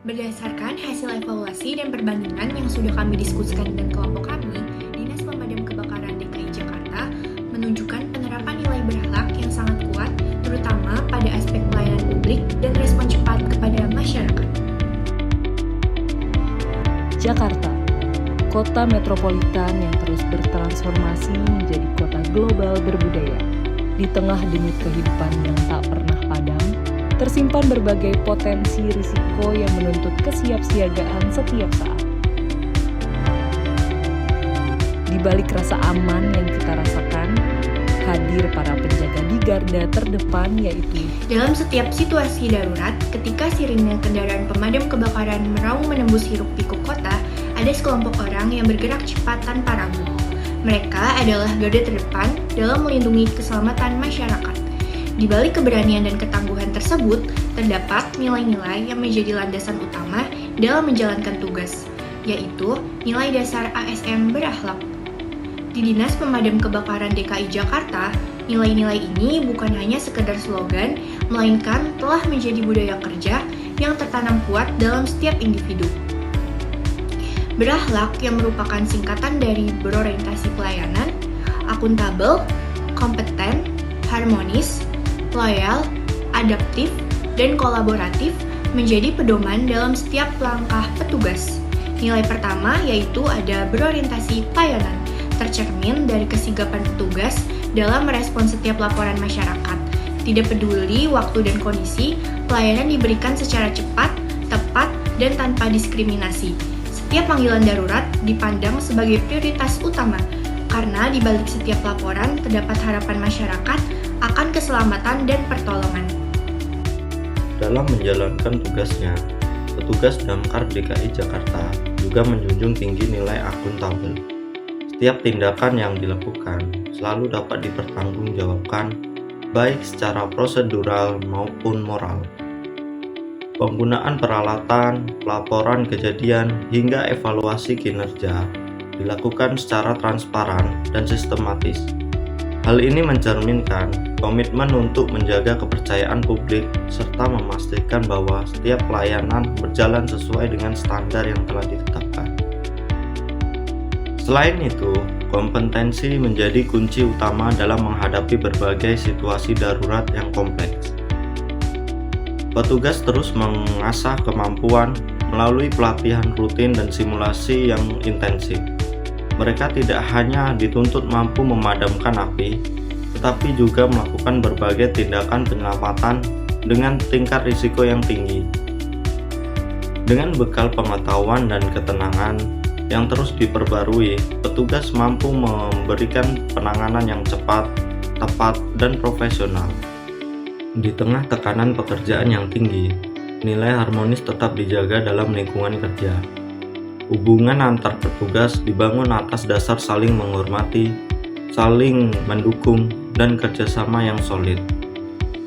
Berdasarkan hasil evaluasi dan perbandingan yang sudah kami diskusikan dengan kelompok kami, Dinas Pemadam Kebakaran DKI Jakarta menunjukkan penerapan nilai berakhlak yang sangat kuat, terutama pada aspek pelayanan publik dan respon cepat kepada masyarakat. Jakarta, kota metropolitan yang terus bertransformasi menjadi kota global berbudaya. Di tengah denyut kehidupan yang tak pernah padam, tersimpan berbagai potensi risiko yang menuntut kesiapsiagaan setiap saat. Di balik rasa aman yang kita rasakan, hadir para penjaga di garda terdepan, yaitu dalam setiap situasi darurat, ketika sirine kendaraan pemadam kebakaran meraung menembus hiruk-pikuk kota, ada sekelompok orang yang bergerak cepat tanpa ragu. Mereka adalah garda terdepan dalam melindungi keselamatan masyarakat. Di balik keberanian dan ketangguhan tersebut, terdapat nilai-nilai yang menjadi landasan utama dalam menjalankan tugas, yaitu nilai dasar ASN berakhlak. Di Dinas Pemadam Kebakaran DKI Jakarta, nilai-nilai ini bukan hanya sekedar slogan, melainkan telah menjadi budaya kerja yang tertanam kuat dalam setiap individu. Berakhlak yang merupakan singkatan dari berorientasi pelayanan, akuntabel, kompeten, harmonis, loyal, adaptif, dan kolaboratif menjadi pedoman dalam setiap langkah petugas. Nilai pertama yaitu ada berorientasi pelayanan, tercermin dari kesigapan petugas dalam merespon setiap laporan masyarakat. Tidak peduli waktu dan kondisi, pelayanan diberikan secara cepat, tepat, dan tanpa diskriminasi. Setiap panggilan darurat dipandang sebagai prioritas utama, karena di balik setiap laporan terdapat harapan masyarakat akan keselamatan dan pertolongan. Dalam menjalankan tugasnya, petugas Damkar DKI Jakarta juga menjunjung tinggi nilai akuntabel. Setiap tindakan yang dilakukan selalu dapat dipertanggungjawabkan, baik secara prosedural maupun moral. Penggunaan peralatan, pelaporan kejadian, hingga evaluasi kinerja dilakukan secara transparan dan sistematis. Hal ini mencerminkan komitmen untuk menjaga kepercayaan publik serta memastikan bahwa setiap pelayanan berjalan sesuai dengan standar yang telah ditetapkan. Selain itu, kompetensi menjadi kunci utama dalam menghadapi berbagai situasi darurat yang kompleks. Petugas terus mengasah kemampuan melalui pelatihan rutin dan simulasi yang intensif. Mereka tidak hanya dituntut mampu memadamkan api, tetapi juga melakukan berbagai tindakan penyelamatan dengan tingkat risiko yang tinggi. Dengan bekal pengetahuan dan ketenangan yang terus diperbarui, petugas mampu memberikan penanganan yang cepat, tepat, dan profesional. Di tengah tekanan pekerjaan yang tinggi, nilai harmonis tetap dijaga dalam lingkungan kerja. Hubungan antar petugas dibangun atas dasar saling menghormati, saling mendukung, dan kerjasama yang solid.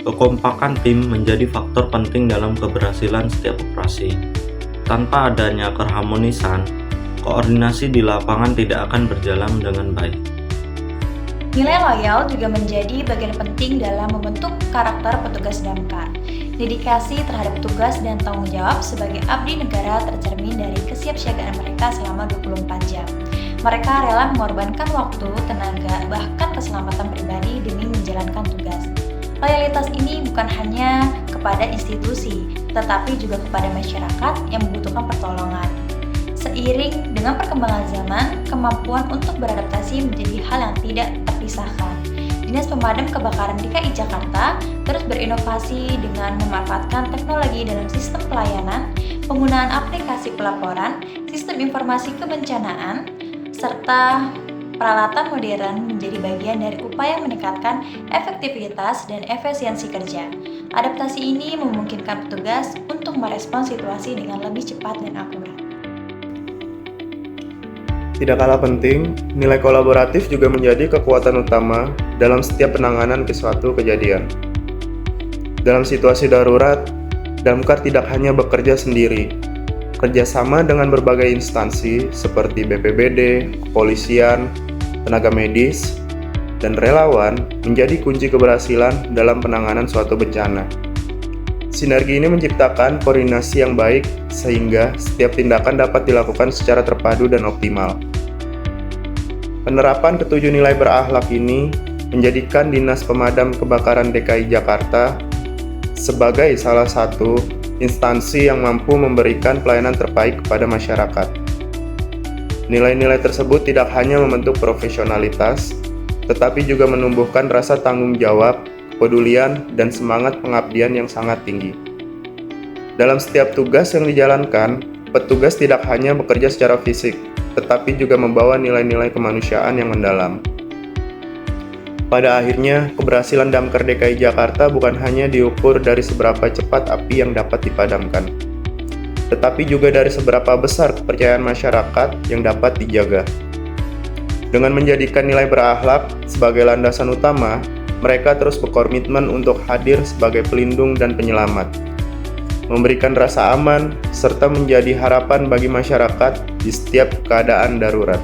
Kekompakan tim menjadi faktor penting dalam keberhasilan setiap operasi. Tanpa adanya keharmonisan, koordinasi di lapangan tidak akan berjalan dengan baik. Nilai loyal juga menjadi bagian penting dalam membentuk karakter petugas damkar. Dedikasi terhadap tugas dan tanggung jawab sebagai abdi negara tercermin dari kesiapsiagaan mereka selama 24 jam. Mereka rela mengorbankan waktu, tenaga, bahkan keselamatan pribadi demi menjalankan tugas. Loyalitas ini bukan hanya kepada institusi, tetapi juga kepada masyarakat yang membutuhkan pertolongan. Seiring dengan perkembangan zaman, kemampuan untuk beradaptasi menjadi hal yang tidak terpisahkan. Dinas Pemadam Kebakaran DKI Jakarta terus berinovasi dengan memanfaatkan teknologi dalam sistem pelayanan, penggunaan aplikasi pelaporan, sistem informasi kebencanaan, serta peralatan modern menjadi bagian dari upaya meningkatkan efektivitas dan efisiensi kerja. Adaptasi ini memungkinkan petugas untuk merespons situasi dengan lebih cepat dan akurat. Tidak kalah penting, nilai kolaboratif juga menjadi kekuatan utama dalam setiap penanganan suatu kejadian. Dalam situasi darurat, Damkar tidak hanya bekerja sendiri. Kerjasama dengan berbagai instansi seperti BPBD, kepolisian, tenaga medis, dan relawan menjadi kunci keberhasilan dalam penanganan suatu bencana. Sinergi ini menciptakan koordinasi yang baik sehingga setiap tindakan dapat dilakukan secara terpadu dan optimal. Penerapan ketujuh nilai berakhlak ini menjadikan Dinas Pemadam Kebakaran DKI Jakarta sebagai salah satu instansi yang mampu memberikan pelayanan terbaik kepada masyarakat. Nilai-nilai tersebut tidak hanya membentuk profesionalitas, tetapi juga menumbuhkan rasa tanggung jawab, kepedulian, dan semangat pengabdian yang sangat tinggi. Dalam setiap tugas yang dijalankan, petugas tidak hanya bekerja secara fisik, tetapi juga membawa nilai-nilai kemanusiaan yang mendalam. Pada akhirnya, keberhasilan Damkar DKI Jakarta bukan hanya diukur dari seberapa cepat api yang dapat dipadamkan, tetapi juga dari seberapa besar kepercayaan masyarakat yang dapat dijaga. Dengan menjadikan nilai berakhlak sebagai landasan utama, mereka terus berkomitmen untuk hadir sebagai pelindung dan penyelamat, memberikan rasa aman, serta menjadi harapan bagi masyarakat di setiap keadaan darurat.